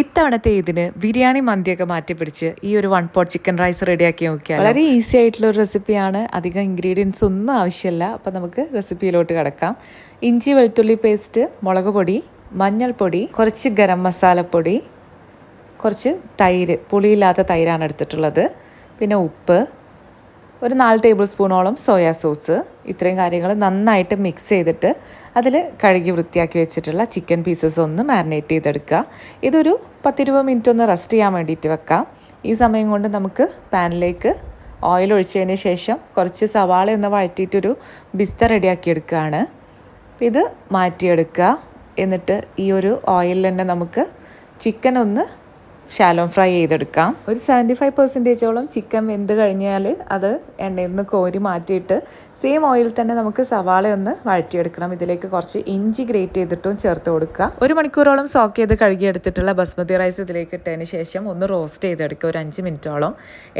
ഇത്തവണത്തെ ഇതിന് ബിരിയാണി മന്തിയൊക്കെ മാറ്റിപ്പിടിച്ച് ഈ ഒരു 1 പോട്ട് ചിക്കൻ റൈസ് റെഡിയാക്കി നോക്കിയാൽ വളരെ ഈസി ആയിട്ടുള്ളൊരു റെസിപ്പിയാണ്. അധികം ഇൻഗ്രീഡിയൻസ് ഒന്നും ആവശ്യമില്ല. അപ്പോൾ നമുക്ക് റെസിപ്പിയിലോട്ട് കിടക്കാം. ഇഞ്ചി വെളുത്തുള്ളി പേസ്റ്റ്, മുളക് പൊടി, മഞ്ഞൾപ്പൊടി, കുറച്ച് ഗരം മസാലപ്പൊടി, കുറച്ച് തൈര്, പുളിയില്ലാത്ത തൈരാണ് എടുത്തിട്ടുള്ളത്, പിന്നെ ഉപ്പ്, ഒരു 4 ടേബിൾ സ്പൂണോളം സോയാ സോസ്. ഇത്രയും കാര്യങ്ങൾ നന്നായിട്ട് മിക്സ് ചെയ്തിട്ട് അതിൽ കഴുകി വൃത്തിയാക്കി വെച്ചിട്ടുള്ള ചിക്കൻ പീസസ് ഒന്ന് മാരിനേറ്റ് ചെയ്തെടുക്കുക. ഇതൊരു 10-20 മിനിറ്റ് ഒന്ന് റെസ്റ്റ് ചെയ്യാൻ വേണ്ടിയിട്ട് വെക്കാം. ഈ സമയം കൊണ്ട് നമുക്ക് പാനിലേക്ക് ഓയിൽ ഒഴിച്ചതിന് ശേഷം കുറച്ച് സവാള ഒന്ന് വഴറ്റിയിട്ടൊരു ബിസ്ത റെഡിയാക്കി എടുക്കുകയാണ്. ഇത് മാറ്റിയെടുക്കുക. എന്നിട്ട് ഈ ഒരു ഓയിലിൽ തന്നെ നമുക്ക് ചിക്കൻ ഒന്ന് ഷാലോ ഫ്രൈ ചെയ്തെടുക്കാം. ഒരു 75% ചിക്കൻ വെന്ത് കഴിഞ്ഞാൽ അത് എണ്ണയിൽ നിന്ന് കോരി മാറ്റിയിട്ട് സെയിം ഓയിലിൽ തന്നെ നമുക്ക് സവാള ഒന്ന് വഴറ്റിയെടുക്കണം. ഇതിലേക്ക് കുറച്ച് ഇഞ്ചി ഗ്രേറ്റ് ചെയ്തിട്ടും ചേർത്ത് കൊടുക്കുക. 1 മണിക്കൂറോളം സോക്ക് ചെയ്ത് കഴുകിയെടുത്തിട്ടുള്ള ബസ്മതി റൈസ് ഇതിലേക്ക് ഇട്ടതിന് ശേഷം ഒന്ന് റോസ്റ്റ് ചെയ്തെടുക്കുക ഒരു 5 മിനിറ്റോളം.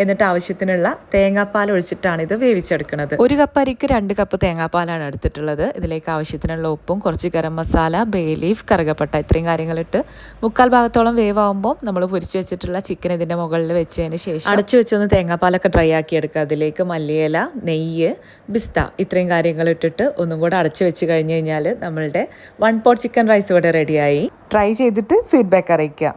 എന്നിട്ട് ആവശ്യത്തിനുള്ള തേങ്ങാപ്പാൽ ഒഴിച്ചിട്ടാണ് ഇത് വേവിച്ചെടുക്കുന്നത്. 1 കപ്പ് അരിക്ക് 2 കപ്പ് തേങ്ങാപ്പാലാണ് എടുത്തിട്ടുള്ളത്. ഇതിലേക്ക് ആവശ്യത്തിനുള്ള ഉപ്പും കുറച്ച് ഗരം മസാല, ബേ ലീഫ്, കറുകപ്പട്ട ഇത്രയും കാര്യങ്ങളിട്ട് 3/4 ഭാഗത്തോളം വേവാകുമ്പോൾ നമ്മൾ പൊരിച്ച് വെച്ചിട്ടുള്ള ചിക്കൻ ഇതിൻ്റെ മുകളിൽ വെച്ചതിന് ശേഷം അടച്ചു വെച്ചൊന്ന് തേങ്ങാപ്പാലൊക്കെ ഡ്രൈ ആക്കി എടുക്കുക. അതിലേക്ക് മല്ലിയില, നെയ്യ്, ബിസ്ത ഇത്രയും കാര്യങ്ങൾ ഇട്ടിട്ട് ഒന്നും കൂടെ അടച്ചു വെച്ച് കഴിഞ്ഞ് കഴിഞ്ഞാൽ നമ്മളുടെ 1 പോട്ട് ചിക്കൻ റൈസ് ഇവിടെ റെഡിയായി. ട്രൈ ചെയ്തിട്ട് ഫീഡ്ബാക്ക് അറിയിക്കുക.